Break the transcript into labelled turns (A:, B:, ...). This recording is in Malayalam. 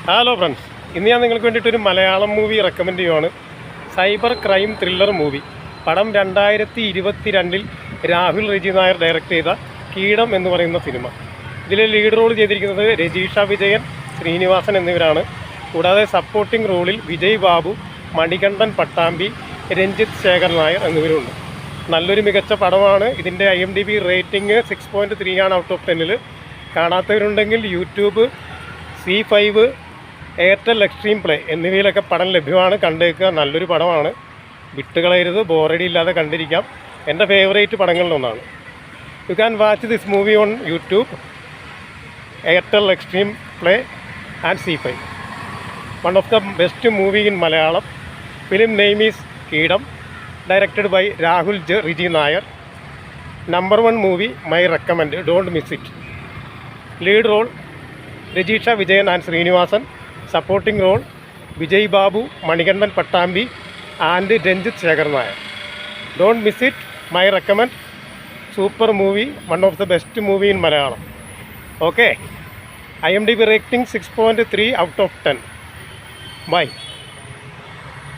A: ഹലോ ഫ്രണ്ട്സ്, ഇന്ന് ഞാൻ നിങ്ങൾക്ക് വേണ്ടിയിട്ടൊരു മലയാളം മൂവി റെക്കമെൻഡ് ചെയ്യുവാണ്. Cyber crime thriller movie. പടം 2022 രാഹുൽ റിജി നായർ ഡയറക്റ്റ് ചെയ്ത കീടം എന്ന് പറയുന്ന സിനിമ. ഇതിൽ ലീഡ് റോൾ ചെയ്തിരിക്കുന്നത് രജീഷ വിജയൻ, ശ്രീനിവാസൻ എന്നിവരാണ്. കൂടാതെ സപ്പോർട്ടിംഗ് റോളിൽ വിജയ് ബാബു, മണികണ്ഠൻ പട്ടാമ്പി, രഞ്ജിത്ത് ശേഖർ നായർ എന്നിവരുണ്ട്. നല്ലൊരു മികച്ച പടമാണ്. ഇതിൻ്റെ IMDb റേറ്റിംഗ് 6.3 ആണ് ഔട്ട് ഓഫ് 10. കാണാത്തവരുണ്ടെങ്കിൽ YouTube, C5, Airtel Xtreme play എന്നിവയിലൊക്കെ പടം ലഭ്യമാണ്. കണ്ടേക്കുക. നല്ലൊരു പടമാണ്, വിട്ടുകളയരുത്, ബോറടി ഇല്ലാതെ കണ്ടിരിക്കാം. എൻ്റെ ഫേവറേറ്റ് പടങ്ങളിലൊന്നാണ്. You can watch this movie on YouTube, Airtel Xtreme play and C5. One of the best movie in Malayalam. Film name is Keedam, directed by Rahul Riji Nair. Number 1 movie, my recommend, don't miss it. Lead role Rajisha Vijayan and Sreenivasan. Supporting role Vijay Babu, Manikandan Pattambi and Ranjith Sekhar Nair. Don't miss it, my recommend. Super movie, one of the best movie in Malayalam. Okay, IMDb rating 6.3 out of 10. By.